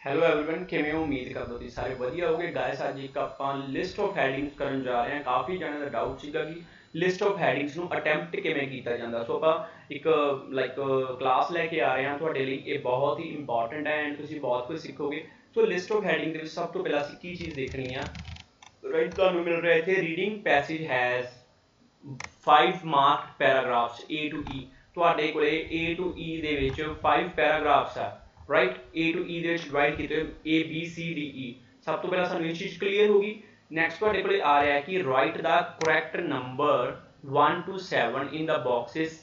Hello everyone, किवें हो? उम्मीद करदा तुसीं सारे वधिया होगे। गाइस अज एक आपां लिस्ट ऑफ हैडिंग्स करन जा रहे हैं। काफ़ी जणिਆਂ ਦਾ डाउट सीगा कि लिस्ट ऑफ हैडिंग्स ਨੂੰ अटैम्प्ट किवें कीता ਜਾਂਦਾ। सो ਆਪਾਂ एक लाइक क्लास लैके आ रहे हैं ਤੁਹਾਡੇ ਲਈ। ਇਹ बहुत ही इंपॉर्टेंट है एंड ਤੁਸੀਂ बहुत कुछ सीखोगे। सो लिस्ट ऑफ हैडिंग ਦੇ ਵਿੱਚ ਸਭ ਤੋਂ ਪਹਿਲਾਂ ਅਸੀਂ ਕੀ ਚੀਜ਼ ਦੇਖਣੀ ਆ, ਰਾਈਟ? ਤੁਹਾਨੂੰ ਮਿਲ ਰਿਹਾ ਇੱਥੇ reading passage has 5 marked paragraphs A to E। ਤੁਹਾਡੇ ਕੋਲੇ A to E ਦੇ ਵਿੱਚ 5 ਪੈਰਾਗ੍ਰਾਫਸ ਆ, राइट? A to E ਦੇ ਵਿੱਚ ਡਿਵਾਈਡ ਕੀਤੇ A B C D E। ਸਭ ਤੋਂ ਪਹਿਲਾਂ ਸਾਨੂੰ ਇਹ ਚੀਜ਼ ਕਲੀਅਰ ਹੋਗੀ। ਨੈਕਸਟ ਤੁਹਾਡੇ ਕੋਲੇ ਆ ਰਿਹਾ ਕਿ right the correct number 1 to 7 in the boxes,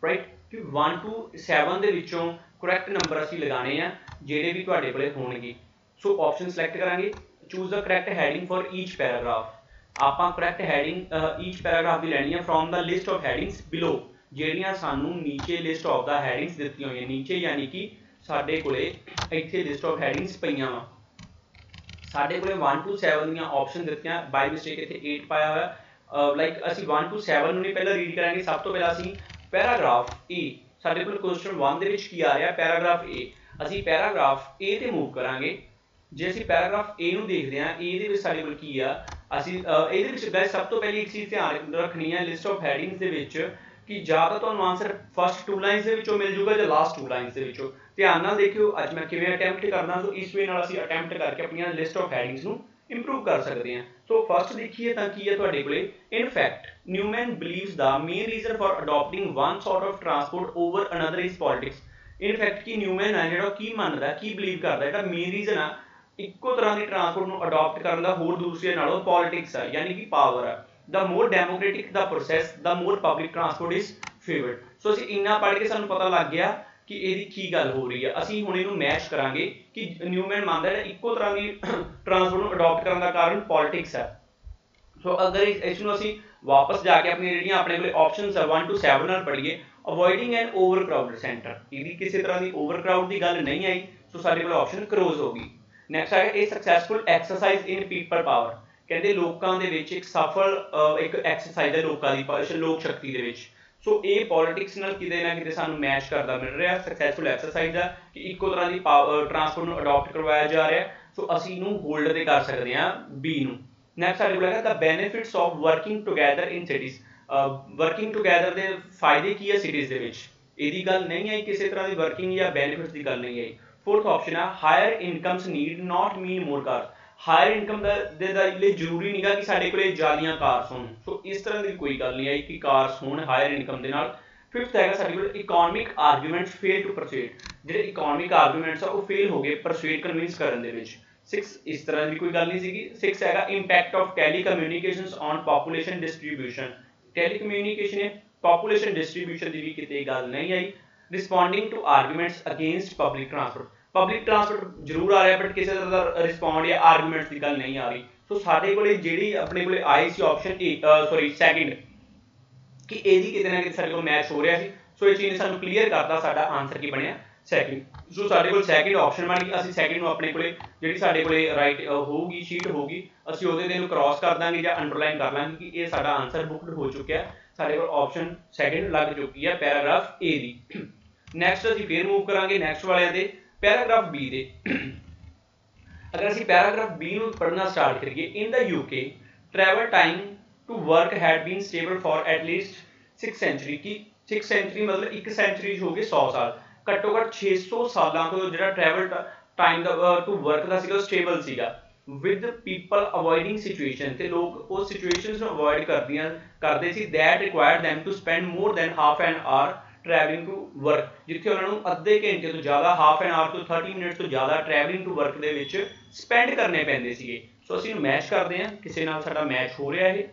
right? ਕਿ 1 to 7 ਦੇ ਵਿੱਚੋਂ ਕਰੈਕਟ ਨੰਬਰ ਅਸੀਂ ਲਗਾਣੇ ਆ ਜਿਹੜੇ ਵੀ ਤੁਹਾਡੇ ਕੋਲੇ ਹੋਣਗੇ। ਸੋ ਆਪਸ਼ਨ ਸਿਲੈਕਟ ਕਰਾਂਗੇ, choose the correct heading for each paragraph. ਆਪਾਂ ਕਰੈਕਟ ਹੈਡਿੰਗ ईच पैराग्राफ ਦੀ ਲੈਣੀ ਆ from the list of headings below, ਜਿਹੜੀਆਂ ਸਾਨੂੰ ਨੀਚੇ ਲਿਸਟ ਆਫ ਦਾ ਹੈਡਿੰਗਸ ਦਿੱਤੀਆਂ ਹੋਈਆਂ ਨੀਚੇ, यानी कि ਸਾਡੇ ਕੋਲੇ ਇੱਥੇ ਲਿਸਟ ਆਫ ਹੈਡਿੰਗਸ ਪਈਆਂ ਵਾ। ਸਾਡੇ ਕੋਲੇ 1 to 7 ਦੀਆਂ ਆਪਸ਼ਨ ਦਿੱਤੀਆਂ, ਬਾਈ ਮਿਸਟੇਕ ਇੱਥੇ 8 ਪਾਇਆ ਹੋਇਆ। ਲਾਈਕ ਅਸੀਂ 1 to 7 ਨੂੰ ਨਹੀਂ ਪਹਿਲਾਂ ਰੀਡ ਕਰਾਂਗੇ। ਸਭ ਤੋਂ ਪਹਿਲਾਂ ਅਸੀਂ ਪੈਰਾਗ੍ਰਾਫ A, ਸਾਡੇ ਕੋਲ ਕੁਐਸਚਨ 1 ਦੇ ਵਿੱਚ ਕੀ ਆ ਰਿਹਾ? Paragraph A। ਅਸੀਂ ਪੈਰਾਗ੍ਰਾਫ A ਤੇ मूव ਕਰਾਂਗੇ। ਜੇ ਅਸੀਂ ਪੈਰਾਗ੍ਰਾਫ A ਨੂੰ ਦੇਖਦੇ ਹਾਂ, A ਦੇ ਵਿੱਚ ਸਾਡੇ ਕੋਲ ਕੀ ਆ, ਅਸੀਂ ਇਹਦੇ ਵਿੱਚ ਗਾਇਸ ਸਭ ਤੋਂ ਪਹਿਲੀ ਇੱਕ ਚੀਜ਼ ਧਿਆਨ ਰੱਖਣੀ ਹੈ ਲਿਸਟ ਆਫ ਹੈਡਿੰਗਸ ਦੇ ਵਿੱਚ ਕਿ ਜਾਂ ਤਾਂ ਤੁਹਾਨੂੰ ਆਨਸਰ ਫਸਟ 2 ਲਾਈਨਸ ਦੇ ਵਿੱਚੋਂ ਮਿਲ ਜੂਗਾ ਜਾਂ ਲਾਸਟ 2 ਲਾਈਨਸ ਦੇ ਵਿੱਚੋਂ। ਧਿਆਨ ਨਾਲ ਦੇਖਿਓ ਅੱਜ ਮੈਂ ਕਿਵੇਂ ਅਟੈਂਪਟ ਕਰਦਾ। ਸੋ ਇਸ ਵੇ ਨਾਲ ਅਸੀਂ ਅਟੈਂਪਟ ਕਰਕੇ ਆਪਣੀਆਂ ਲਿਸਟ ਆਫ ਹੈਡਿੰਗਸ ਨੂੰ ਇੰਪਰੂਵ ਕਰ ਸਕਦੇ ਹਾਂ। ਸੋ ਫਸਟ ਦੇਖੀਏ ਤਾਂ ਕੀ ਹੈ ਤੁਹਾਡੇ ਕੋਲੇ, in fact Newman believes the main reason for adapting one sort of transport over another is politics. In fact ਕੀ ਨਿਊਮੈਨ ਹੈ ਜਿਹੜਾ ਕੀ ਮੰਨਦਾ, ਕੀ ਬਿਲੀਵ ਕਰਦਾ, ਜਿਹੜਾ ਮੇਨ ਰੀਜ਼ਨ ਆ ਇੱਕੋ ਤਰ੍ਹਾਂ ਦੀ ਟਰਾਂਸਪੋਰਟ ਨੂੰ ਅਡਾਪਟ ਕਰਨ ਦਾ ਹੋਰ ਦੂਸਰੇ ਨਾਲੋਂ ਪੋਲਿਟਿਕਸ ਆ, यानी कि ਪਾਵਰ ਆ। The more democratic the process the more public transport is favoured. So ਅਸੀਂ ਇੰਨਾ ਪੜ੍ਹ ਕੇ ਸਾਨੂੰ ਪਤਾ ਲੱਗ ਗਿਆ ਕਿ ਇਹਦੀ ਕੀ ਗੱਲ ਹੋ ਰਹੀ ਹੈ। ਅਸੀਂ ਹੁਣ ਇਹਨੂੰ ਮੈਚ ਕਰਾਂਗੇ ਕਿ ਨਿਊਮੈਨ ਮੰਨਦਾ ਹੈ ਇੱਕੋ ਤਰ੍ਹਾਂ ਦੀ ਟਰਾਂਸਪੋਰਟ ਨੂੰ ਅਡਾਪਟ ਕਰਨ ਦਾ ਕਾਰਨ ਪੋਲਿਟਿਕਸ ਹੈ। ਸੋ ਅਗਰ ਇਸ ਨੂੰ ਅਸੀਂ ਵਾਪਸ ਜਾ ਕੇ ਆਪਣੀ ਜਿਹੜੀਆਂ ਆਪਣੇ ਕੋਲ ਆਪਸ਼ਨਸ ਆ 1 to 7 ਨਾਲ ਪੜ੍ਹੀਏ, ਅਵੋਇਡਿੰਗ ਐਨ ਓਵਰਕਰਾਊਡਡ ਸੈਂਟਰ, ਇਹਦੀ ਕਿਸੇ ਤਰ੍ਹਾਂ ਦੀ ਓਵਰਕਰਾਊਡ ਦੀ ਗੱਲ ਨਹੀਂ ਆਈ। ਸੋ ਸਾਡੇ ਕੋਲ ਆਪਸ਼ਨ ਕਲੋਜ਼ ਹੋ ਗਈ। ਨੈਕਸਟ ਹੈ ਇਹ ਸਕਸੈਸਫੁਲ ਐਕਸਰਸਾਈਜ਼ ਇਨ ਪੀਪਲ ਪਾਵਰ। ਕਹਿੰਦੇ ਲੋਕਾਂ ਦੇ ਵਿੱਚ ਇੱਕ ਸਫਲ ਇੱਕ ਐਕਸਰਸਾਈਜ਼ ਹੈ ਲੋਕਾਂ ਦੀ ਲੋਕ ਸ਼ਕਤੀ ਦੇ ਵਿੱਚ। ਸੋ ਇਹ ਪੋਲਿਟਿਕਸ ਨਾਲ ਕਿਤੇ ਨਾ ਕਿਤੇ ਸਾਨੂੰ ਮੈਚ ਕਰਦਾ ਮਿਲ ਰਿਹਾ। ਸਕਸੈਸਫੁਲ ਐਕਸਰਸਾਈਜ਼ ਆ ਕਿ ਇੱਕੋ ਤਰ੍ਹਾਂ ਦੀ ਟਰਾਂਸਪੋਰਟ ਨੂੰ ਅਡਾਪਟ ਕਰਵਾਇਆ ਜਾ ਰਿਹਾ। ਸੋ ਅਸੀਂ ਇਹਨੂੰ ਹੋਲਡ ਤੇ ਕਰ ਸਕਦੇ ਹਾਂ ਬੀ ਨੂੰ। ਨੈਕਸਟ ਸਾਡੇ ਕੋਲ ਹੈਗਾ the benefits of working together in cities. Working together ਦੇ ਫਾਇਦੇ ਕੀ ਹੈ ਸਿਟੀਜ਼ ਦੇ ਵਿੱਚ, ਇਹਦੀ ਗੱਲ ਨਹੀਂ ਆਈ। ਕਿਸੇ ਤਰ੍ਹਾਂ ਦੀ ਵਰਕਿੰਗ ਜਾਂ ਬੈਨੀਫਿਟਸ ਦੀ ਗੱਲ ਨਹੀਂ ਆਈ। फोर्थ ऑप्शन है higher incomes need not mean more cars. Higher income ਦੇ ਲਈ ਜ਼ਰੂਰੀ ਨਹੀਂਗਾ ਕਿ ਸਾਡੇ ਕੋਲੇ ਜ਼ਿਆਦੀਆਂ ਕਾਰਸ ਹੋਣ। ਸੋ ਇਸ ਤਰ੍ਹਾਂ ਦੀ ਕੋਈ ਗੱਲ ਨਹੀਂ ਆਈ ਕਿ ਕਾਰਸ ਹੋਣ ਹਾਇਰ ਇਨਕਮ ਦੇ ਨਾਲ। ਫਿਫਥ ਹੈਗਾ ਸਾਡੇ ਕੋਲ ਇਕਨੋਮਿਕ ਆਰਗੂਮੈਂਟਸ ਫੇਲ ਟੂ ਪਰਸੂਏਡ। ਜਿਹੜੇ ਇਕਨੋਮਿਕ ਆਰਗੂਮੈਂਟਸ ਆ ਉਹ ਫੇਲ ਹੋ ਗਏ ਪਰਸੂਏਡ ਕਨਵਿੰਸ ਕਰਨ ਦੇ ਵਿੱਚ। 6 ਇਸ ਤਰ੍ਹਾਂ ਦੀ ਕੋਈ ਗੱਲ ਨਹੀਂ ਸੀਗੀ। 6 ਹੈਗਾ impact of telecommunications on population distribution. Telecommunication population distribution ਦੀ ਵੀ ਕਿਤੇ ਗੱਲ ਨਹੀਂ ਆਈ। Responding to arguments against public transport. Public transport ਜ਼ਰੂਰ ਆ ਰਿਹਾ ਬਟ ਕਿਸੇ ਤਰ੍ਹਾਂ ਦਾ ਰਿਸਪੌਂਡ ਜਾਂ ਆਰਗੂਮੈਂਟਸ ਦੀ ਗੱਲ ਨਹੀਂ ਆ ਰਹੀ। ਸੋ ਸਾਡੇ ਕੋਲੇ ਜਿਹੜੀ ਆਪਣੇ ਕੋਲੇ ਆਈ ਸੀ ਆਪਸ਼ਨ ਸੈਕਿੰਡ ਕਿ ਇਹਦੀ ਕਿਤੇ ਨਾ ਕਿਤੇ ਸਾਡੇ ਕੋਲ ਮੈਚ ਹੋ ਰਿਹਾ ਸੀ। ਸੋ ਇਹ ਚੀਜ਼ ਨੇ ਸਾਨੂੰ ਕਲੀਅਰ ਕਰਤਾ ਸਾਡਾ ਆਨਸਰ ਕੀ ਬਣਿਆ, ਸੈਕਿੰਡ। ਸੋ ਸਾਡੇ ਕੋਲ ਸੈਕਿੰਡ ਆਪਸ਼ਨ ਬਣ ਗਈ। ਅਸੀਂ ਸੈਕਿੰਡ ਨੂੰ ਆਪਣੇ ਕੋਲੇ ਜਿਹੜੀ ਸਾਡੇ ਕੋਲੇ ਰਾਈਟ ਹੋਊਗੀ ਸ਼ੀਟ ਹੋਊਗੀ, ਅਸੀਂ ਉਹਦੇ ਦੇ ਨੂੰ ਕ੍ਰਾਸ ਕਰ ਦਾਂਗੇ ਜਾਂ ਅੰਡਰਲਾਈਨ ਕਰ ਲਾਂਗੇ ਕਿ ਇਹ ਸਾਡਾ ਆਨਸਰ ਬੁੱਕਡ ਹੋ ਚੁੱਕਿਆ। ਸਾਡੇ ਕੋਲ ਆਪਸ਼ਨ ਸੈਕਿੰਡ ਲੱਗ ਚੁੱਕੀ ਹੈ ਪੈਰਾਗ੍ਰਾਫ ਏ ਦੀ। ਨੈਕਸਟ ਅਸੀਂ ਫੇਰ ਮੂਵ ਕਰਾਂਗੇ ਨੈਕਸਟ ਵਾਲਿਆਂ ਦੇ ਪੈਰਾਗ੍ਰਾਫ ਬੀ ਦੇ। अगर ਅਸੀਂ ਪੈਰਾਗ੍ਰਾਫ ਬੀ ਨੂੰ ਪੜ੍ਹਨਾ ਸਟਾਰਟ ਕਰੀਏ, in the UK travel time to work had been stable for at least 6 century. की 6 सेंचुरी मतलब 1 सेंचुरी हो गए 100 साल, घट्टो घट्ट 600 सालों तो जो ट्रैवल टाइम का टू वर्क का स्टेबल सीगा। विद पीपल अवॉइडिंग सिचुएशन, ते लोग उस सिचुएशंस ਨੂੰ ਅਵੋਇਡ ਕਰਦੇ ਸੀ that required them to spend more than half an hour travelling to work. जिथे उन्होंने अद्धे घंटे तो ज़्यादा हाफ एन आवर तो 30 मिनट तो ज़्यादा ट्रैवलिंग टू वर्क दे विच स्पेंड करने पैंदे सीगे। सो असीं इहनूं मैच करते हैं, किसी नाल साडा मैच हो रहा है।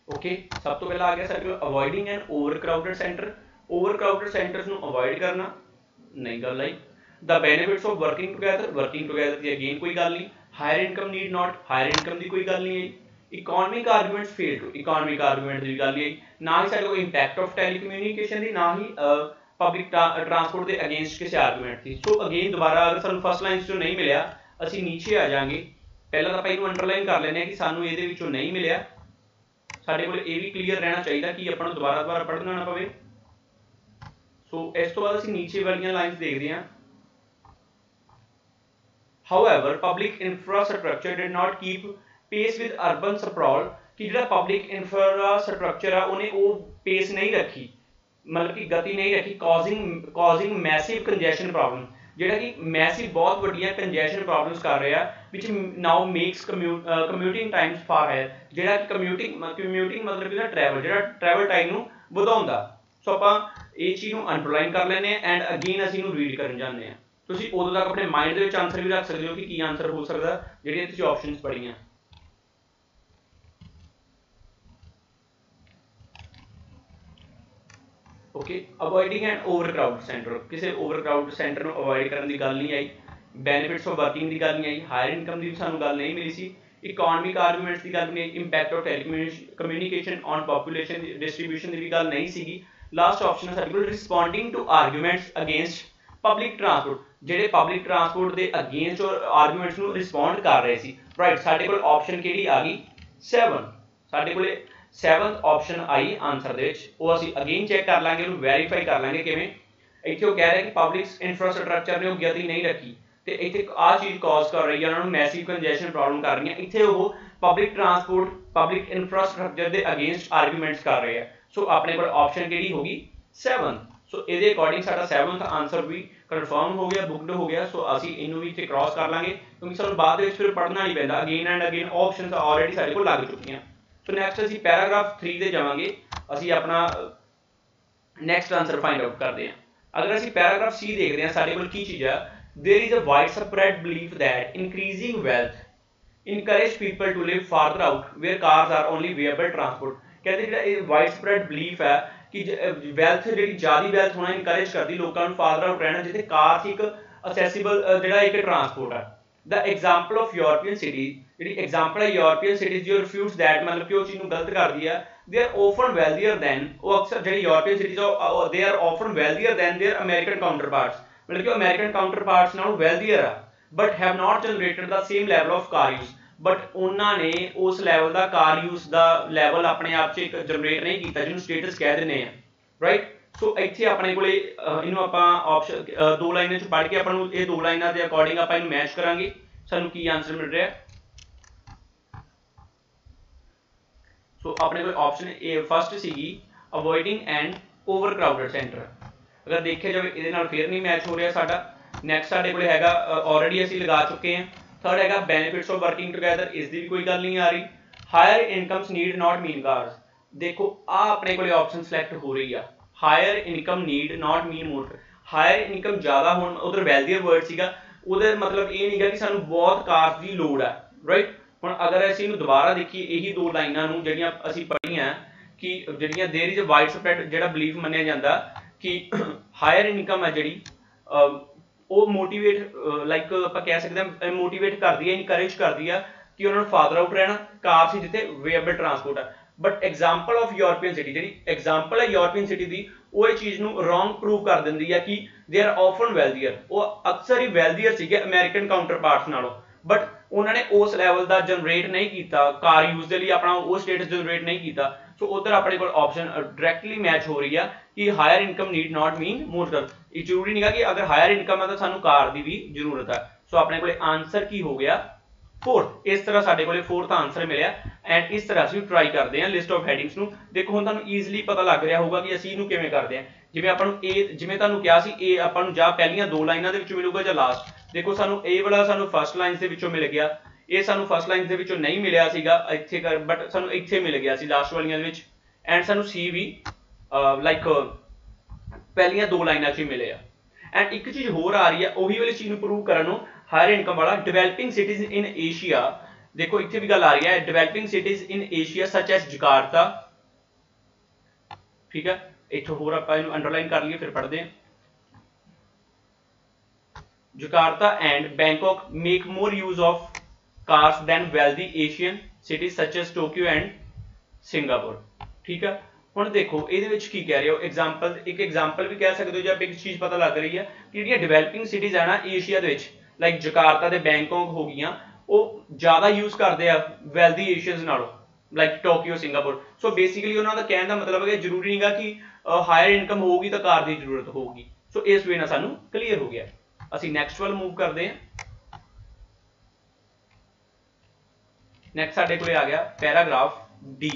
ओके, सब तो पहला आ गया साडे कोल avoiding and overcrowded centre. Overcrowded centres नूं अवॉइड करना नहीं गल आई। The benefits of working together दी अगेन कोई गल नहीं। Higher income need not, higher income की कोई गल नहीं आई। Economic arguments fail to, economic argument की गल नहीं आई। ना ही साडे कोल इंपैक्ट ऑफ टैलीकम्यूनीकेशन की, ना ही पब्लिक ट्रांसपोर्ट के अगेंस्ट किसी आर्गूमेंट थी। सो अगेन दोबारा अगर सानूं फर्स्ट लाइन चों नहीं मिलिया, असीं नीचे आ जाएंगे ਪਹਿਲਾਂ ਤਾਂ ਆਪਾਂ ਇਹਨੂੰ ਅੰਡਰਲਾਈਨ ਕਰ ਲੈਂਦੇ ਹਾਂ ਕਿ ਸਾਨੂੰ ਇਹਦੇ ਵਿੱਚੋਂ ਨਹੀਂ ਮਿਲਿਆ, ਸਾਡੇ ਕੋਲ ਇਹ ਵੀ ਕਲੀਅਰ ਰਹਿਣਾ ਚਾਹੀਦਾ ਕਿ ਆਪਾਂ ਨੂੰ ਦੁਬਾਰਾ ਪੜ੍ਹਨਾ ਨਾ ਪਵੇ। ਸੋ ਇਸ ਤੋਂ ਬਾਅਦ ਅਸੀਂ ਨੀਚੇ ਵਾਲੀਆਂ ਲਾਈਨਸ ਦੇਖਦੇ ਹਾਂ। However, public infrastructure did not keep pace with urban sprawl, कि ਜਿਹੜਾ public infrastructure ਆ ਉਹਨੇ ਉਹ pace ਨਹੀਂ ਰੱਖੀ, मतलब कि गति नहीं रखी, causing massive congestion problem, ਜਿਹੜਾ कि massive बहुत ਵੱਡੀਆਂ congestion problems कर ਰਿਹਾ, which now makes commuting times far higher, ਜਿਹੜਾ commuting मतलब कि travel time ਨੂੰ ਵਧਾਉਂਦਾ। ਸੋ ਆਪਾਂ ਇਹ ਚੀਜ਼ ਨੂੰ ਅੰਡਰਲਾਈਨ ਕਰ ਲੈਂਦੇ ਹਾਂ ਐਂਡ ਅਗੇਨ ਅਸੀਂ ਇਹਨੂੰ ਰੀਡ ਕਰਨ ਜਾਂਦੇ ਹਾਂ। ਤੁਸੀਂ ਉਦੋਂ ਤੱਕ ਆਪਣੇ ਮਾਈਂਡ ਦੇ ਵਿੱਚ ਆਨਸਰ ਵੀ ਰੱਖ ਸਕਦੇ ਹੋ ਕਿ ਕੀ ਆਨਸਰ ਹੋ ਸਕਦਾ ਜਿਹੜੀਆਂ ਤੁਸੀਂ ਆਪਸ਼ਨਸ ਪੜ੍ਹੀਆਂ। ਓਕੇ, ਅਵੋਇਡਿੰਗ ਐਂਡ ਓਵਰਕਰਾਊਡ ਸੈਂਟਰ, ਕਿਸੇ ਓਵਰਕਰਾਊਡ ਸੈਂਟਰ ਨੂੰ ਅਵੋਇਡ ਕਰਨ ਦੀ ਗੱਲ ਨਹੀਂ ਆਈ, ਬੈਨੀਫਿਟਸ ਆਫ ਵਰਕਿੰਗ ਦੀ ਗੱਲ ਨਹੀਂ ਆਈ, ਹਾਇਰ ਇਨਕਮ ਦੀ ਵੀ ਸਾਨੂੰ ਗੱਲ ਨਹੀਂ ਮਿਲੀ ਸੀ, ਇਕਨੋਮਿਕ ਆਰਗੂਮੈਂਟਸ ਦੀ ਗੱਲ ਨਹੀਂ ਆਈ, impact of telecommunication on population distribution ਦੀ ਵੀ ਗੱਲ ਨਹੀਂ ਸੀਗੀ। ਲਾਸਟ ਆਪਸ਼ਨ ਹੈ ਸਾਡੇ ਕੋਲ responding to arguments against public transport, ਜਿਹੜੇ ਪਬਲਿਕ ਟਰਾਂਸਪੋਰਟ ਦੇ ਅਗੇਂਸਟ ਔਰ ਆਰਗੂਮੈਂਟਸ ਨੂੰ ਰਿਸਪੋਂਡ ਕਰ ਰਹੇ ਸੀ। ਰਾਈਟ, ਸਾਡੇ ਕੋਲ ਆਪਸ਼ਨ ਕਿਹੜੀ ਆ ਗਈ 7, ਸਾਡੇ ਕੋਲੇ 7th ਆਪਸ਼ਨ ਆਈ ਆਨਸਰ ਦੇ ਵਿੱਚ। ਉਹ ਅਸੀਂ ਅਗੇਨ ਚੈੱਕ ਕਰ ਲਾਂਗੇ, ਉਹਨੂੰ ਵੈਰੀਫਾਈ ਕਰ ਲਾਂਗੇ ਕਿਵੇਂ। ਇੱਥੇ ਉਹ ਕਹਿ ਰਿਹਾ ਕਿ ਪਬਲਿਕ ਇਨਫਰਾਸਟ੍ਰਕਚਰ ਨੇ ਉਹ ਗਤੀ ਨਹੀਂ ਰੱਖੀ ਤੇ ਇੱਥੇ ਆਹ ਚੀਜ਼ ਕਾਜ਼ ਕਰ ਰਹੀ ਹੈ ਉਹਨਾਂ ਨੂੰ ਮੈਸਿਵ ਕੰਜੈਸ਼ਨ ਪ੍ਰੋਬਲਮ ਕਰ ਰਹੀਆਂ, ਇੱਥੇ ਉਹ ਪਬਲਿਕ ਟਰਾਂਸਪੋਰਟ ਪਬਲਿਕ ਇਨਫਰਾਸਟ੍ਰਕਚਰ ਦੇ ਅਗੇਂਸਟ ਆਰਗੂਮੈਂਟਸ ਕਰ ਰਹੇ ਆ। ਸੋ ਆਪਣੇ ਕੋਲ ਆਪਸ਼ਨ ਕਿਹੜੀ ਹੋਗੀ 7। ਸੋ ਇਹਦੇ ਅਕੋਰਡਿੰਗ ਸਾਡਾ 7th ਆਨਸਰ ਵੀ ਕਨਫਰਮ ਹੋ ਗਿਆ, ਬੁੱਕਡ ਹੋ ਗਿਆ। ਸੋ ਅਸੀਂ ਇਹਨੂੰ ਵੀ ਇੱਥੇ ਕ੍ਰਾਸ ਕਰ ਲਾਂਗੇ ਕਿਉਂਕਿ ਸਾਨੂੰ ਬਾਅਦ ਦੇ ਵਿੱਚ ਫਿਰ ਪੜ੍ਹਨਾ ਨਹੀਂ ਪੈਂਦਾ, again and again options already ਸਾਡੇ ਕੋਲ ਲੱਗ ਚੁੱਕੀਆਂ। ਸੋ ਨੈਕਸਟ ਅਸੀਂ ਪੈਰਾਗ੍ਰਾਫ 3 ਤੇ ਜਾਵਾਂਗੇ, ਅਸੀਂ ਆਪਣਾ ਨੈਕਸਟ ਆਨਸਰ ਫਾਈਂਡ ਆਊਟ ਕਰਦੇ ਹਾਂ। ਅਗਰ ਅਸੀਂ ਪੈਰਾਗ੍ਰਾਫ C ਦੇਖਦੇ ਹਾਂ, ਸਾਡੇ ਕੋਲ ਕੀ ਚੀਜ਼ ਆ, there is a widespread belief that increasing wealth encourage people to live farther out where cars are only viable transport। ਕਹਿੰਦੇ ਜਿਹੜਾ ਇਹ widespread belief ਹੈ ਕਿ ਵੈਲਥ ਜਿਹੜੀ ਜ਼ਿਆਦਾ ਵੈਲਥ ਹੋਣਾ ਇਨਕਰੇਜ ਕਰਦੀ ਲੋਕਾਂ ਨੂੰ ਫਾਰਦਰ ਆਊਟ ਰਹਿਣਾ, ਜਿੱਥੇ ਕਾਰ ਇੱਕ ਅਸੈਸਿਬਲ ਜਿਹੜਾ ਇੱਕ ਟਰਾਂਸਪੋਰਟ ਹੈ। ਦ ਐਗਜ਼ਾਮਪਲ ਆਫ ਯੂਰਪੀਅਨ ਸਿਟੀ, ਜਿਹੜੀ ਐਗਜ਼ਾਮਪਲ ਹੈ ਯੂਰਪੀਅਨ ਸਿਟੀਜ਼ ਜੋ ਰਿਫਿਊਜ਼ ਦੈਟ, ਮਤਲਬ ਕਿ ਉਹ ਚੀਜ਼ ਨੂੰ ਗਲਤ ਕਰਦੀ ਆ। ਦੇ ਆਰ ਆਫਨ ਵੈਲਦੀਅਰ ਦੈਨ, ਉਹ ਅਕਸਰ ਜਿਹੜੀ ਯੂਰਪੀਅਨ ਸਿਟੀਜ਼ ਦੇ are often wealthier than their American counterparts, ਮਤਲਬ ਕਿ ਅਮਰੀਕਨ ਕਾਊਂਟਰਪਾਰਟਸ ਨਾਲੋਂ ਵੈਲਦੀਅਰ ਆ, but have not generated the same level of car use, but ਉਹਨਾਂ ਨੇ ਉਸ ਲੈਵਲ ਦਾ ਕਾਰ ਯੂਜ਼ ਦਾ ਲੈਵਲ ਆਪਣੇ ਆਪ 'ਚ ਇੱਕ ਜਨਰੇਟ ਨਹੀਂ ਕੀਤਾ ਜਿਹਨੂੰ ਸਟੇਟਸ ਕਹਿ ਦਿੰਦੇ ਆ। ਰਾਈਟ, ਸੋ ਇੱਥੇ ਆਪਣੇ ਕੋਲੇ ਇਹਨੂੰ ਆਪਾਂ ਆਪਸ਼ਨ 2 ਲਾਈਨਾਂ 'ਚ ਪੜ੍ਹ ਕੇ ਆਪਾਂ ਨੂੰ ਇਹ 2 ਲਾਈਨਾਂ ਦੇ ਅਕੋਰਡਿੰਗ ਆਪਾਂ ਇਹਨੂੰ ਮੈਚ ਕਰਾਂਗੇ, ਸਾਨੂੰ ਕੀ ਆਨਸਰ ਮਿਲ ਰਿਹਾ। ਸੋ ਆਪਣੇ ਕੋਲ ਆਪਸ਼ਨ A ਫਸਟ ਸੀਗੀ ਅਵੋਇਡਿੰਗ ਐਂਡ ਓਵਰਕਰਾਊਡਡ ਸੈਂਟਰ। ਅਗਰ ਦੇਖਿਆ ਜਾਵੇ ਇਹਦੇ ਨਾਲ ਫੇਰ ਨਹੀਂ ਮੈਚ ਹੋ ਰਿਹਾ ਸਾਡਾ। ਨੈਕਸਟ ਸਾਡੇ ਕੋਲ ਹੈਗਾ ਆਲਰੇਡੀ ਅਸੀਂ ਲਗਾ ਚੁੱਕੇ ਹਾਂ। ਥਰਡ ਹੈਗਾ ਬੈਨੀਫਿਟਸ ਆਫ ਵਰਕਿੰਗ ਟੁਗੇਦਰ, ਇਸ ਦੀ ਵੀ ਕੋਈ ਗੱਲ ਨਹੀਂ ਆ ਰਹੀ। Higher incomes need not mean cars, ਦੇਖੋ ਆ ਆਪਣੇ ਕੋਲੇ ਆਪਸ਼ਨ ਸਿਲੈਕਟ ਹੋ ਰਹੀ ਆ। Higher income need not mean motor, higher income ਜ਼ਿਆਦਾ ਹੋਣ, ਉਧਰ ਵੈਲਦੀਅਰ ਵਰਡ ਸੀਗਾ, ਉਹਦਾ ਮਤਲਬ ਇਹ ਨਹੀਂਗਾ ਕਿ ਸਾਨੂੰ ਬਹੁਤ ਕਾਰਸ ਦੀ ਲੋੜ ਆ। ਰਾਈਟ, ਹੁਣ ਅਗਰ ਅਸੀਂ ਇਹਨੂੰ ਦੁਬਾਰਾ ਦੇਖੀਏ ਇਹੀ 2 ਲਾਈਨਾਂ ਨੂੰ ਜਿਹੜੀਆਂ ਅਸੀਂ ਪੜ੍ਹੀਆਂ ਕਿ ਜਿਹੜੀਆਂ ਦੇਰ ਇਜ਼ ਵਾਈਡ ਸਪਰੈਡ ਜਿਹੜਾ ਬਲੀਫ ਮੰਨਿਆ ਜਾਂਦਾ ਕਿ ਹਾਇਰ ਇਨਕਮ ਹੈ ਜਿਹੜੀ ਉਹ ਮੋਟੀਵੇਟ ਲਾਈਕ ਆਪਾਂ ਕਹਿ ਸਕਦੇ ਹਾਂ ਮੋਟੀਵੇਟ ਕਰਦੀ ਹੈ, ਇਨਕਰੇਜ ਕਰਦੀ ਆ ਕਿ ਉਹਨਾਂ ਨੂੰ ਫਾਦਰ ਆਊਟ ਰਹਿਣਾ, ਕਾਰ ਸੀ ਜਿੱਥੇ ਵੇਅਬਲ ਟਰਾਂਸਪੋਰਟ ਆ। But example of European city, ਜਿਹੜੀ ਐਗਜ਼ਾਮਪਲ ਹੈ ਯੂਰਪੀਅਨ ਸਿਟੀ ਦੀ, ਉਹ ਇਹ ਚੀਜ਼ ਨੂੰ ਰੋਂਗ ਪ੍ਰੂਵ ਕਰ ਦਿੰਦੀ ਹੈ ਕਿ ਦੇ ਆਰ ਆਫਨ ਵੈਲਦੀਅਰ, ਉਹ ਅਕਸਰ ਹੀ ਵੈਲਦੀਅਰ ਸੀਗੇ ਅਮਰੀਕਨ ਕਾਊਂਟਰਪਾਰਟਸ ਨਾਲੋਂ, ਬਟ ਉਹਨਾਂ ਨੇ ਉਸ ਲੈਵਲ ਦਾ ਜਨਰੇਟ ਨਹੀਂ ਕੀਤਾ ਕਾਰ ਯੂਜ਼ ਦੇ ਲਈ, ਆਪਣਾ ਉਹ ਸਟੇਟਸ ਜਨਰੇਟ ਨਹੀਂ ਕੀਤਾ। ਸੋ ਉਧਰ ਆਪਣੇ ਕੋਲ ਆਪਸ਼ਨ ਡਾਇਰੈਕਟਲੀ ਮੈਚ ਹੋ ਰਹੀ ਆ ਕਿ higher income need not mean motor. ਇਹ ਜ਼ਰੂਰੀ ਨਹੀਂਗਾ ਕਿ ਅਗਰ ਹਾਇਰ ਇਨਕਮ ਹੈ ਤਾਂ ਸਾਨੂੰ ਕਾਰ ਦੀ ਵੀ ਜ਼ਰੂਰਤ ਹੈ। ਸੋ ਆਪਣੇ ਕੋਲੇ ਆਨਸਰ ਕੀ ਹੋ ਗਿਆ 4। ਇਸ ਤਰ੍ਹਾਂ ਸਾਡੇ ਕੋਲੇ 4th ਆਨਸਰ ਮਿਲਿਆ ਐਂਡ ਇਸ ਤਰ੍ਹਾਂ ਅਸੀਂ ਟਰਾਈ ਕਰਦੇ ਹਾਂ ਲਿਸਟ ਆਫ ਹੈਡਿੰਗਸ ਨੂੰ। ਦੇਖੋ ਹੁਣ ਤੁਹਾਨੂੰ ਈਜ਼ੀਲੀ ਪਤਾ ਲੱਗ ਰਿਹਾ ਹੋਊਗਾ ਕਿ ਅਸੀਂ ਇਹਨੂੰ ਕਿਵੇਂ ਕਰਦੇ ਹਾਂ। ਜਿਵੇਂ ਆਪਾਂ ਨੂੰ ਜਿਵੇਂ ਤੁਹਾਨੂੰ ਕਿਹਾ ਸੀ ਇਹ ਆਪਾਂ ਨੂੰ ਜਾਂ ਪਹਿਲੀਆਂ 2 ਲਾਈਨਾਂ ਦੇ ਵਿੱਚੋਂ ਮਿਲੂਗਾ ਜਾਂ ਲਾਸਟ। ਦੇਖੋ ਸਾਨੂੰ ਇਹ ਵਾਲਾ ਸਾਨੂੰ ਫਸਟ ਲਾਈਨ ਦੇ ਵਿੱਚੋਂ ਮਿਲ ਗਿਆ, ਇਹ ਸਾਨੂੰ ਫਸਟ ਲਾਈਨ ਦੇ ਵਿੱਚੋਂ ਨਹੀਂ ਮਿਲਿਆ ਸੀਗਾ ਇੱਥੇ, ਬਟ ਸਾਨੂੰ ਇੱਥੇ ਮਿਲ ਗਿਆ ਸੀ ਲਾਸਟ ਵਾਲੀਆਂ ਦੇ ਵਿੱਚ। ਐਂਡ ਸਾਨੂੰ C ਵੀ ਲਾਈਕ ਪਹਿਲੀਆਂ 2 ਲਾਈਨਾਂ 'ਚ ਹੀ ਮਿਲੇ ਆ। ਐਂਡ ਇੱਕ ਚੀਜ਼ ਹੋਰ ਆ ਰਹੀ ਹੈ ਉਹੀ ਵਾਲੀ ਚੀਜ਼ ਨੂੰ ਪ੍ਰੂਵ ਕਰਨ ਨੂੰ, ਹਾਇਰ ਇਨਕਮ ਵਾਲਾ ਡਿਵੈਲਪਿੰਗ ਸਿਟੀਜ਼ ਇਨ ਏਸ਼ੀਆ। ਦੇਖੋ ਇੱਥੇ ਵੀ ਗੱਲ ਆ ਰਹੀ ਹੈ ਡਿਵੈਲਪਿੰਗ ਸਿਟੀਜ਼ ਇਨ ਏਸ਼ੀਆ ਸਚ ਐਸ ਜਕਾਰਤਾ। ਠੀਕ ਹੈ, ਇੱਥੋਂ ਹੋਰ ਆਪਾਂ ਇਹਨੂੰ ਅੰਡਰਲਾਈਨ ਕਰ ਲਈਏ ਫਿਰ ਪੜ੍ਹਦੇ ਹਾਂ। Jakarta and Bangkok make more use of cars than wealthy Asian cities such as Tokyo and Singapore। ਠੀਕ ਹੈ, ਹੁਣ ਦੇਖੋ ਇਹਦੇ ਵਿੱਚ ਕੀ ਕਹਿ ਰਹੇ ਹੋ, ਐਗਜ਼ਾਮਪਲ ਇੱਕ ਐਗਜ਼ਾਮਪਲ ਵੀ ਕਹਿ ਸਕਦੇ ਹੋ ਜਾਂ ਇੱਕ ਚੀਜ਼ ਪਤਾ ਲੱਗ ਰਹੀ ਹੈ ਕਿ ਜਿਹੜੀਆਂ ਡਿਵੈਲਪਿੰਗ ਸਿਟੀਜ਼ ਹੈ ਨਾ ਏਸ਼ੀਆ ਦੇ ਵਿੱਚ, ਲਾਈਕ ਜਕਾਰਤਾ ਤੇ ਬੈਂਕਾਕ ਹੋ ਗਈਆਂ, ਉਹ ਜ਼ਿਆਦਾ ਯੂਜ਼ ਕਰਦੇ ਆ ਵੈਲਦੀ ਏਸ਼ੀਅਨਸ ਨਾਲੋਂ, like Tokyo, Singapore. So basically ਉਹਨਾਂ ਦਾ ਕਹਿਣ ਦਾ ਮਤਲਬ ਹੈ ਕਿ ਜ਼ਰੂਰੀ ਨਹੀਂਗਾ ਕਿ ਹਾਇਰ ਇਨਕਮ ਹੋਊਗੀ ਤਾਂ ਕਾਰ ਦੀ ਜ਼ਰੂਰਤ ਹੋਊਗੀ। ਸੋ ਇਸ ਵੇ ਨਾਲ ਸਾਨੂੰ ਕਲੀਅਰ ਹੋ ਗਿਆ। ਅਸੀਂ ਨੈਕਸਟ ਵੱਲ ਮੂਵ ਕਰਦੇ ਹਾਂ। ਨੈਕਸਟ ਸਾਡੇ ਕੋਲੇ ਆ ਗਿਆ ਪੈਰਾਗ੍ਰਾਫ ਡੀ।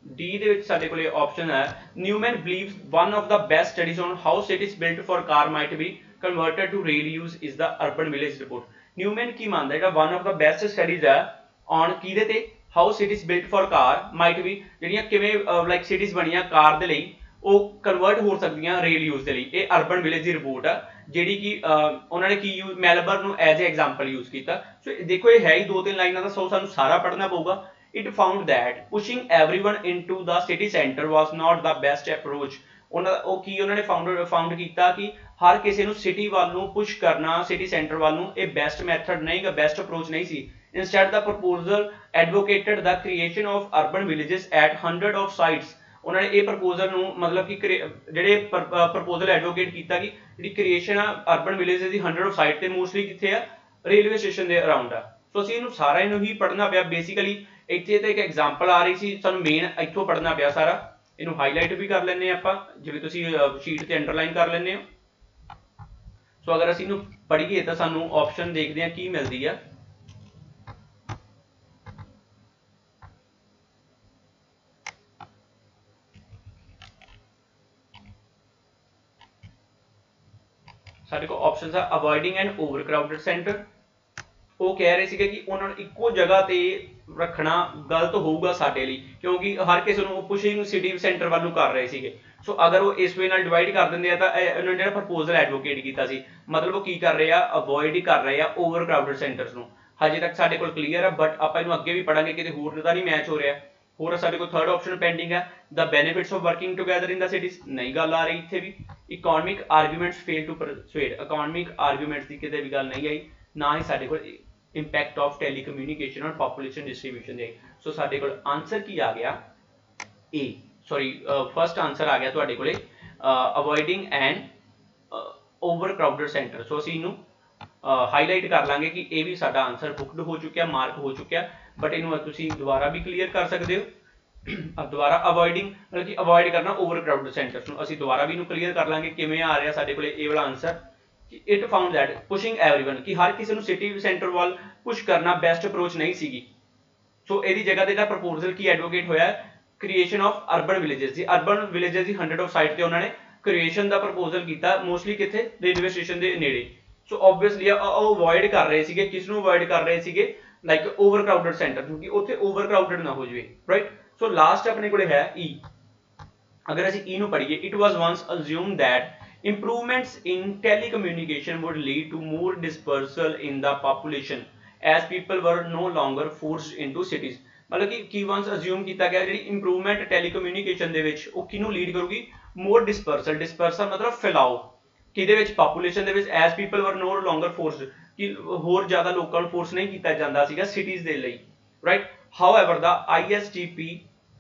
ਡੀ ਦੇ ਵਿੱਚ ਸਾਡੇ ਕੋਲੇ ਆਪਸ਼ਨ ਹੈ Newman believes one of the best studies on how cities built for car might be converted to rail use is the urban village report. Newman ਕੀ ਮੰਨਦਾ ਜਿਹੜਾ one of the best studies ਹੈ on ਕਿਹਦੇ ਤੇ, how cities built for car might be, ਜਿਹੜੀਆਂ ਕਿਵੇਂ like cities ਬਣੀਆਂ ਕਾਰ ਦੇ ਲਈ, ਉਹ ਕਨਵਰਟ ਹੋ ਸਕਦੀਆਂ ਰੇਲ ਯੂਜ਼ ਦੇ ਲਈ। ਇਹ ਅਰਬਨ ਵਿਲੇਜ ਦੀ ਰਿਪੋਰਟ ਆ ਜਿਹੜੀ ਕਿ ਉਹਨਾਂ ਨੇ ਕੀ ਮੈਲਬਰਨ ਨੂੰ ਐਜ਼ ਏ ਐਗਜ਼ਾਮਪਲ ਯੂਜ਼ ਕੀਤਾ। ਸੋ ਦੇਖੋ ਇਹ ਹੈ ਹੀ 2-3 ਲਾਈਨਾਂ ਦਾ, ਸੋ ਸਾਨੂੰ ਸਾਰਾ ਪੜ੍ਹਨਾ ਪਊਗਾ। It found that pushing everyone into the city center was not the best approach। ਉਹਨਾਂ ਨੇ ਫਾਊਂਡ ਕੀਤਾ ਕਿ ਹਰ ਕਿਸੇ ਨੂੰ ਸਿਟੀ ਵੱਲ ਨੂੰ ਪੁਸ਼ ਕਰਨਾ, ਸਿਟੀ ਸੈਂਟਰ ਵੱਲ ਨੂੰ, ਇਹ ਬੈਸਟ ਮੈਥਡ ਨਹੀਂਗਾ, ਬੈਸਟ ਅਪਰੋਚ ਨਹੀਂ ਸੀ। Instead the proposal advocated the creation of urban villages at 100 of sites। ਉਹਨਾਂ ਨੇ ਇਹ ਪ੍ਰਪੋਜ਼ਲ ਨੂੰ ਮਤਲਬ ਕਿ ਜਿਹੜੇ ਪ੍ਰਪੋਜ਼ਲ ਐਡਵੋਕੇਟ ਕੀਤਾ ਕਿ ਜਿਹੜੀ ਕ੍ਰੀਏਸ਼ਨ ਆ urban villages the 100 of site ਤੇ ਮੋਸਟਲੀ ਕਿੱਥੇ ਆ, ਰੇਲਵੇ ਸਟੇਸ਼ਨ ਦੇ ਅਰਾਊਂਡ ਆ। ਸੋ ਅਸੀਂ ਇਹਨੂੰ ਸਾਰਾ ਇਹਨੂੰ ਹੀ ਪੜ੍ਹਨਾ ਪਿਆ। ਬੇਸਿਕਲੀ ਇੱਥੇ ਤੇ ਇੱਕ ਐਗਜ਼ਾਮਪਲ ਆ ਰਹੀ ਸੀ, ਸਾਨੂੰ ਮੇਨ ਇੱਥੋਂ ਪੜ੍ਹਨਾ ਪਿਆ ਸਾਰਾ। ਇਹਨੂੰ ਹਾਈਲਾਈਟ ਵੀ ਕਰ ਲੈਂਦੇ ਆ ਆਪਾਂ, ਜਿਵੇਂ ਤੁਸੀਂ ਸ਼ੀਟ ਤੇ ਅੰਡਰਲਾਈਨ ਕਰ ਲੈਂਦੇ ਹੋ। ਸੋ ਅਗਰ ਅਸੀਂ ਇਹਨੂੰ ਪੜ੍ਹੀਏ ਤਾਂ ਸਾਨੂੰ ਆਪਸ਼ਨ ਦੇਖਦੇ ਹਾਂ ਕੀ ਮਿਲਦੀ ਆ। ਸਾਡੇ ਕੋਲ ਆਪਸ਼ਨਸ ਆ ਅਵੋਇਡਿੰਗ ਐਨ ਓਵਰਕਰਾਊਡਡ ਸੈਂਟਰ। ਉਹ ਕਹਿ ਰਹੇ ਸੀਗੇ ਕਿ ਉਹਨਾਂ ਨੂੰ ਇੱਕੋ ਜਗ੍ਹਾ ਤੇ ਰੱਖਣਾ ਗਲਤ ਹੋਊਗਾ ਸਾਡੇ ਲਈ, ਕਿਉਂਕਿ ਹਰ ਕਿਸੇ ਨੂੰ ਪੁਸ਼ਿੰਗ ਸਿਟੀ ਸੈਂਟਰ ਵੱਲ ਨੂੰ ਕਰ ਰਹੇ ਸੀਗੇ। ਸੋ ਅਗਰ ਉਹ ਇਸ ਵੇ ਨਾਲ ਡਿਵਾਈਡ ਕਰ ਦਿੰਦੇ ਆ ਤਾਂ ਉਹਨਾਂ ਨੇ ਜਿਹੜਾ ਪ੍ਰਪੋਜ਼ਲ ਐਡਵੋਕੇਟ ਕੀਤਾ ਸੀ, ਮਤਲਬ ਉਹ ਕੀ ਕਰ ਰਹੇ ਆ, ਅਵੋਇਡ ਕਰ ਰਹੇ ਆ ਓਵਰਕਰਾਊਡਡ ਸੈਂਟਰਸ ਨੂੰ। ਹਜੇ ਤੱਕ ਸਾਡੇ ਕੋਲ ਕਲੀਅਰ ਆ, ਬਟ ਆਪਾਂ ਇਹਨੂੰ ਅੱਗੇ ਵੀ ਪੜਾਂਗੇ, ਕਿਤੇ ਹੋਰ ਤਾਂ ਨਹੀਂ ਮੈਚ ਹੋ ਰਿਹਾ। ਹੋਰ ਸਾਡੇ ਕੋਲ ਥਰਡ ਆਪਸ਼ਨ ਪੈਂਡਿੰਗ ਹੈ the benefits of working together in the cities। ਨਹੀਂ ਗੱਲ ਆ ਰਹੀ ਇੱਥੇ ਵੀ। economic arguments fail to persuade। economic arguments ਦੀ ਕਿਤੇ ਵੀ ਗੱਲ ਨਹੀਂ ਆਈ, ਨਾ ਹੀ ਸਾਡੇ ਕੋਲ impact of telecommunication on population distribution ਦੇ। ਸੋ ਸਾਡੇ ਕੋਲ ਆਨਸਰ ਕੀ ਆ ਗਿਆ, A ਸੌਰੀ ਫਸਟ ਆਨਸਰ ਆ ਗਿਆ ਤੁਹਾਡੇ ਕੋਲੇ avoiding an overcrowded center। ਸੋ ਅਸੀਂ ਇਹਨੂੰ ਹਾਈਲਾਈਟ ਕਰ ਲਾਂਗੇ ਕਿ ਇਹ ਵੀ ਸਾਡਾ ਆਨਸਰ ਬੁੱਕਡ ਹੋ ਚੁੱਕਿਆ, ਮਾਰਕ ਹੋ ਚੁੱਕਿਆ, ਬਟ ਇਹਨੂੰ ਤੁਸੀਂ ਦੁਬਾਰਾ ਵੀ ਕਲੀਅਰ ਕਰ ਸਕਦੇ ਹੋ। ਦੁਬਾਰਾ ਅਵੋਇਡਿੰਗ ਮਤਲਬ ਕਿ ਅਵੋਇਡ ਕਰਨਾ ਓਵਰਕਰਾਊਡਡ ਸੈਂਟਰਸ ਨੂੰ, ਅਸੀਂ ਦੁਬਾਰਾ ਵੀ ਇਹਨੂੰ ਕਲੀਅਰ ਕਰ ਲਾਂਗੇ ਕਿਵੇਂ ਆ ਰਿਹਾ ਸਾਡੇ ਕੋਲੇ ਇਹ ਵਾਲਾ answer. It found that ਪੁਸ਼ਿੰਗ everyone, ਕਿ ਹਰ ਕਿਸੇ ਨੂੰ ਸਿਟੀ ਸੈਂਟਰ ਵੱਲ ਪੁਸ਼ ਕਰਨਾ ਬੈਸਟ ਅਪਰੋਚ ਨਹੀਂ ਸੀਗੀ। ਸੋ ਇਹਦੀ ਜਗ੍ਹਾ ਤੇ ਜਿਹੜਾ ਪ੍ਰਪੋਜ਼ਲ ਕੀ ਐਡਵੋਕੇਟ ਹੋਇਆ, creation of urban villages the, urban villages the 100 of site ਤੇ ਉਹਨਾਂ ਨੇ ਕ੍ਰੀਏਸ਼ਨ ਦਾ ਪ੍ਰਪੋਜ਼ਲ ਕੀਤਾ, ਮੋਸਟਲੀ ਕਿੱਥੇ, ਰੇਲਵੇ ਸਟੇਸ਼ਨ ਦੇ ਨੇੜੇ। ਸੋ ਆਬਵੀਅਸਲੀ ਉਹ ਅਵੋਇਡ ਕਰ ਰਹੇ ਸੀਗੇ, ਕਿਸ ਨੂੰ ਅਵੋਇਡ ਕਰ ਰਹੇ ਸੀਗੇ, ਲਾਈਕ ਓਵਰਕਰਾਊਡਡ ਸੈਂਟਰ, ਕਿਉਂਕਿ ਉੱਥੇ ਓਵਰਕਰਾਊਡਡ ਨਾ ਹੋ ਜਾਵੇ, ਰਾਈਟ। ਸੋ ਲਾਸਟ ਆਪਣੇ ਕੋਲੇ ਹੈ E। ਅਗਰ ਅਸੀਂ E ਨੂੰ ਪੜ੍ਹੀਏ, it was once assumed that improvements in telecommunication would lead to more dispersal in the population as people were no longer forced into cities। ਮਤਲਬ ਕਿ ਕੀ ਵਾਂਸ ਅਸਿਊਮ ਕੀਤਾ ਗਿਆ ਜਿਹੜੀ ਇੰਪਰੂਵਮੈਂਟ ਟੈਲੀਕਮਿਊਨੀਕੇਸ਼ਨ ਦੇ ਵਿੱਚ ਉਹ ਕਿਹਨੂੰ ਲੀਡ ਕਰੂਗੀ, ਮੋਰ ਡਿਸਪਰਸਲ। ਡਿਸਪਰਸਲ ਮਤਲਬ ਫੈਲਾਓ, ਕਿਹਦੇ ਵਿੱਚ, ਪਾਪੂਲੇਸ਼ਨ ਦੇ ਵਿੱਚ, ਐਸ ਪੀਪਲ ਵਰ ਨੋ ਲੋਂਗਰ ਫੋਰਸਡ, ਕਿ ਹੋਰ ਜ਼ਿਆਦਾ ਲੋਕਾਂ ਨੂੰ ਫੋਰਸ ਨਹੀਂ ਕੀਤਾ ਜਾਂਦਾ ਸੀਗਾ ਸਿਟੀਜ਼ ਦੇ ਲਈ, ਰਾਈਟ। ਹਾਊਐਵਰ ਦਾ ISTP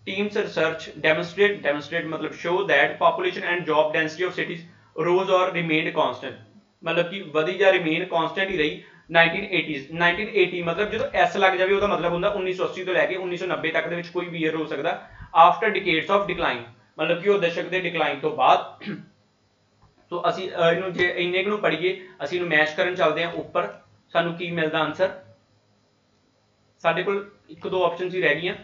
teams research demonstrate मतलब show that population and job density of cities rose or remained constant। मतलब कि ਵਧੀ ਜਾਂ remain constant ਹੀ ਰਹੀ 1980s। 1980 मतलब ਜਦੋਂ S ਲੱਗ ਜਾਵੇ ਉਹਦਾ ਮਤਲਬ ਹੁੰਦਾ 1980 ਤੋਂ ਲੈ ਕੇ 1990 ਤੱਕ ਦੇ ਵਿੱਚ ਕੋਈ ਵੀ ਈਅਰ ਹੋ ਸਕਦਾ। after decades of decline मतलब ਕਿ ਉਹ ਦਸ਼ਕ ਦੇ ਡਿਕਲਾਈਨ ਤੋਂ ਬਾਅਦ। ਸੋ ਅਸੀਂ ਇਹਨੂੰ ਜੇ ਇੰਨੇ ਨੂੰ ਪੜ੍ਹੀਏ, ਅਸੀਂ ਇਹਨੂੰ ਮੈਚ ਕਰਨ ਚੱਲਦੇ ਹਾਂ ਉੱਪਰ, ਸਾਨੂੰ ਕੀ ਮਿਲਦਾ ਆਨਸਰ। ਸਾਡੇ ਕੋਲ ਇੱਕ ਦੋ ਆਪਸ਼ਨਸ ਹੀ ਰਹਿ ਗਈਆਂ,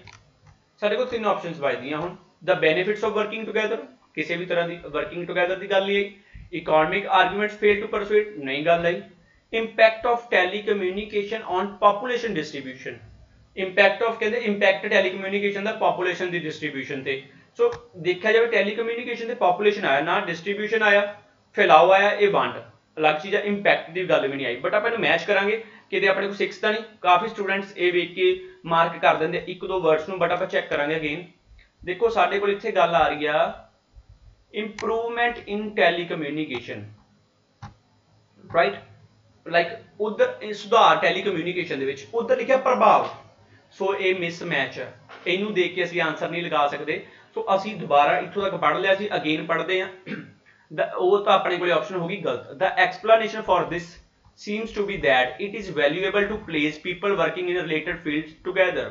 ਸਾਡੇ ਕੋਲ ਤਿੰਨ ਆਪਸ਼ਨਸ ਬਚਦੀਆਂ ਹੁਣ। The benefits of working together, ਕਿਸੇ ਵੀ ਤਰ੍ਹਾਂ ਦੀ ਵਰਕਿੰਗ ਟੂਗੇਦਰ ਦੀ ਗੱਲ ਨਹੀਂ ਆਈ। Economic arguments fail to persuade, ਨਹੀਂ ਗੱਲ ਆਈ। Impact of telecommunication on population distribution, impact of ਕਹਿੰਦੇ ਇੰਪੈਕਟ ਟੈਲੀਕਮਿਊਨੀਕੇਸ਼ਨ ਦਾ ਪਾਪੂਲੇਸ਼ਨ ਦੀ ਡਿਸਟ੍ਰੀਬਿਊਸ਼ਨ ਤੇ। ਸੋ ਦੇਖਿਆ ਜਾਵੇ ਟੈਲੀਕਮਿਊਨੀਕੇਸ਼ਨ ਤੇ ਪਾਪੂਲੇਸ਼ਨ ਆਇਆ, ਨਾ ਡਿਸਟ੍ਰੀਬਿਊਸ਼ਨ ਆਇਆ, ਫੈਲਾਓ ਆਇਆ, ਇਹ ਵੰਡ ਅਲੱਗ ਚੀਜ਼ ਹੈ, ਇੰਪੈਕਟ ਦੀ ਗੱਲ ਵੀ ਨਹੀਂ ਆਈ। ਬਟ ਆਪਾਂ ਇਹਨੂੰ ਮੈਚ ਕਰਾਂਗੇ, ਕਿਤੇ ਆਪਣੇ ਕੋਲ 6 ਤਾਂ ਨਹੀਂ, ਕਾਫੀ ਸਟੂਡੈਂਟਸ ਇਹ ਵੇਖ ਕੇ ਮਾਰਕ ਕਰ ਦਿੰਦੇ ਇੱਕ ਦੋ ਵਰਡਸ ਨੂੰ, ਬਟ ਆਪਾਂ ਚੈੱਕ ਕਰਾਂਗੇ ਅਗੇਨ। ਦੇਖੋ ਸਾਡੇ ਕੋਲ ਇੱਥੇ ਗੱਲ ਆ ਰਹੀ ਆ ਇੰਪਰੂਵਮੈਂਟ ਇਨ ਟੈਲੀਕਮਿਊਨੀਕੇਸ਼ਨ, ਰਾਈਟ, ਲਾਈਕ ਉਧਰ ਸੁਧਾਰ ਟੈਲੀਕਮਿਊਨੀਕੇਸ਼ਨ ਦੇ ਵਿੱਚ, ਉਧਰ ਲਿਖਿਆ ਪ੍ਰਭਾਵ। ਸੋ ਇਹ ਮਿਸਮੈਚ ਹੈ, ਇਹਨੂੰ ਦੇਖ ਕੇ ਅਸੀਂ ਆਨਸਰ ਨਹੀਂ ਲਗਾ ਸਕਦੇ। ਸੋ ਅਸੀਂ ਦੁਬਾਰਾ ਇੱਥੋਂ ਤੱਕ ਪੜ੍ਹ ਲਿਆ ਸੀ, ਅਗੇਨ ਪੜ੍ਹਦੇ ਹਾਂ। ਉਹ ਤਾਂ ਆਪਣੇ ਕੋਲ ਆਪਸ਼ਨ ਹੋਗੀ ਗਲਤ। The explanation for this seems to be that it is valuable to place people working in related fields together।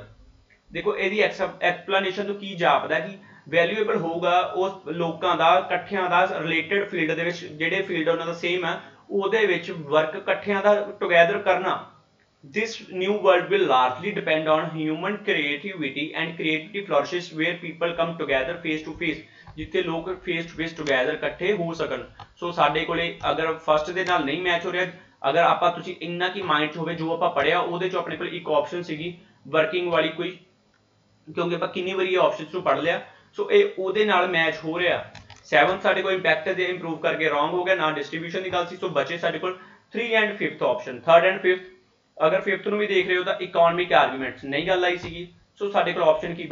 देखो ਇਹਦੀ ਐਕਸਪਲੇਨੇਸ਼ਨ ਤੋਂ ਕੀ ਜਾਪਦਾ ਕਿ ਵੈਲਿਊਏਬਲ ਹੋਊਗਾ ਉਸ ਲੋਕਾਂ ਦਾ ਇਕੱਠਿਆਂ ਦਾ ਰਿਲੇਟਡ ਫੀਲਡ ਦੇ ਵਿੱਚ, ਜਿਹੜੇ ਫੀਲਡ ਉਹਨਾਂ ਦਾ ਸੇਮ ਹੈ ਉਹਦੇ ਵਿੱਚ ਵਰਕ ਇਕੱਠਿਆਂ ਦਾ ਟੁਗੇਦਰ ਕਰਨਾ। This new world will largely depend on human creativity and creativity flourishes where people come together face to face, ਜਿੱਥੇ ਲੋਕ face to face together ਇਕੱਠੇ ਹੋ ਸਕਣ। ਸੋ ਸਾਡੇ ਕੋਲੇ ਅਗਰ ਫਸਟ ਦੇ ਨਾਲ ਨਹੀਂ ਮੈਚ ਹੋ ਰਿਹਾ, ਅਗਰ ਆਪਾਂ ਤੁਸੀਂ ਇੰਨਾ ਕੀ ਮਾਈਂਡ 'ਚ ਹੋਵੇ ਜੋ ਆਪਾਂ ਪੜ੍ਹਿਆ ਉਹਦੇ 'ਚ ਆਪਣੇ ਕੋਲ ਇੱਕ ਆਪਸ਼ਨ ਸੀਗੀ ਵਰਕਿੰਗ ਵਾਲੀ ਕੋਈ, ਕਿਉਂਕਿ ਆਪਾਂ ਕਿੰਨੀ ਵਾਰੀ ਇਹ ਆਪਸ਼ਨਸ ਨੂੰ ਪੜ੍ਹ ਲਿਆ। ਸੋ ਇਹ ਉਹਦੇ ਨਾਲ ਮੈਚ ਹੋ ਰਿਹਾ। 7 ਸਾਡੇ ਕੋਲ ਇੰਪੈਕਟ ਦੇ ਇੰਪਰੂਵ ਕਰਕੇ ਰੋਂਗ ਹੋ ਗਿਆ, ਨਾ ਡਿਸਟ੍ਰੀਬਿਊਸ਼ਨ ਦੀ ਗੱਲ ਸੀ। ਸੋ ਬਚੇ ਸਾਡੇ ਕੋਲ 3 and 5th option, 3rd and 5th। अगर 5th ਨੂੰ ਵੀ ਦੇਖ ਰਹੇ ਹੋ ਤਾਂ ਇਕਨੋਮਿਕ ਆਰਗੂਮੈਂਟਸ ਨਹੀਂ ਗੱਲ ਆਈ ਸੀਗੀ। ਸੋ ਸਾਡੇ ਕੋਲ ਆਪਸ਼ਨ ਕੀ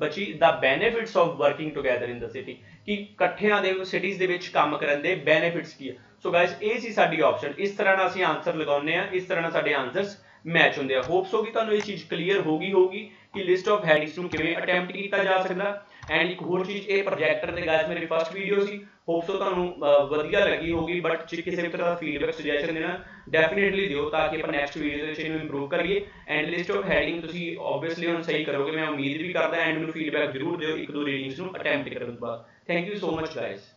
ਬਚੀ the benefits of working together in the city, ਕਿ ਇਕੱਠਿਆਂ ਦੇ ਸਿਟੀਜ਼ ਦੇ ਵਿੱਚ ਕੰਮ ਕਰਨ ਦੇ ਬੈਨੀਫਿਟਸ ਕੀ ਆ। ਸੋ ਗਾਇਸ ਇਹ ਸੀ ਸਾਡੀ ਆਪਸ਼ਨ। ਇਸ ਤਰ੍ਹਾਂ ਨਾਲ ਅਸੀਂ ਆਨਸਰ ਲਗਾਉਂਦੇ ਆ, ਇਸ ਤਰ੍ਹਾਂ ਨਾਲ ਸਾਡੇ ਆਨਸਰਸ ਮੈਚ ਹੁੰਦੇ ਆ। ਹੋਪਸ ਹੋ ਕਿ ਤੁਹਾਨੂੰ ਇਹ ਚੀਜ਼ ਕਲੀਅਰ ਹੋਗੀ ਕਿ ਲਿਸਟ ਆਫ ਹੈਡਿੰਗਸ ਨੂੰ ਕਿਵੇਂ ਅਟੈਂਪਟ ਕੀਤਾ ਜਾ ਸਕਦਾ। ਐਂਡ ਇੱਕ ਹੋਰ ਚੀਜ਼, ਇਹ ਪ੍ਰੋਜੈਕਟਰ ਤੇ ਗਾਇਸ ਮੇਰੀ ਫਸਟ ਵੀਡੀਓ ਸੀ, ਹੋਪਸ ਤੁਹਾਨੂੰ ਵਧੀਆ ਲੱਗੀ ਹੋਗੀ। ਬਟ ਜੇ ਕਿਸੇ ਵੀ ਤਰ੍ਹਾਂ ਦਾ ਫੀਡਬੈਕ ਸੁਜੈਸ਼ਨ ਦੇਣਾ ਡੈਫੀਨੇਟਲੀ ਦਿਓ ਤਾਂ ਕਿ ਆਪਾਂ ਨੈਕਸਟ ਵੀਡੀਓ ਦੇ ਵਿੱਚ ਇਹਨੂੰ ਇੰਪਰੂਵ ਕਰੀਏ। ਐਂਡ ਲਿਸਟ ਆਫ ਹੈਡਿੰਗ ਤੁਸੀਂ ਓਬਵੀਅਸਲੀ ਹੁਣ ਸਹੀ ਕਰੋਗੇ, ਮੈਂ ਉਮੀਦ ਵੀ ਕਰਦਾ। ਐਂਡ ਮੈਨੂੰ ਫੀਡਬੈਕ ਜ਼ਰੂਰ ਦਿਓ 1-2 ਰੀਡਿੰਗਸ ਨੂੰ ਅਟੈਂਪਟ ਕਰਨ ਤੋਂ ਬਾਅਦ। Thank you so much guys.